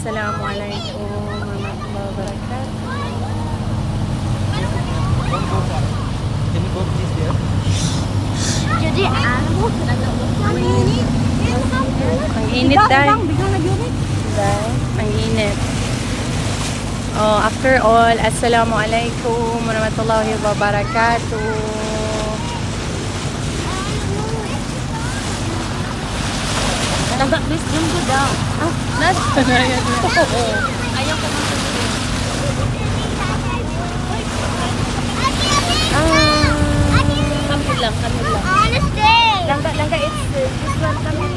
Assalamualaikum warahmatullahi wabarakatuh. Can you go please there? Jadi ano? Ang init dahil. Ang init. Oh, after all, Assalamualaikum warahmatullahi wabarakatuh. Tagak bis dun ko daw. Nas. Ayaw ko man sabihin. Kamil lang. Langga, it's this one kami.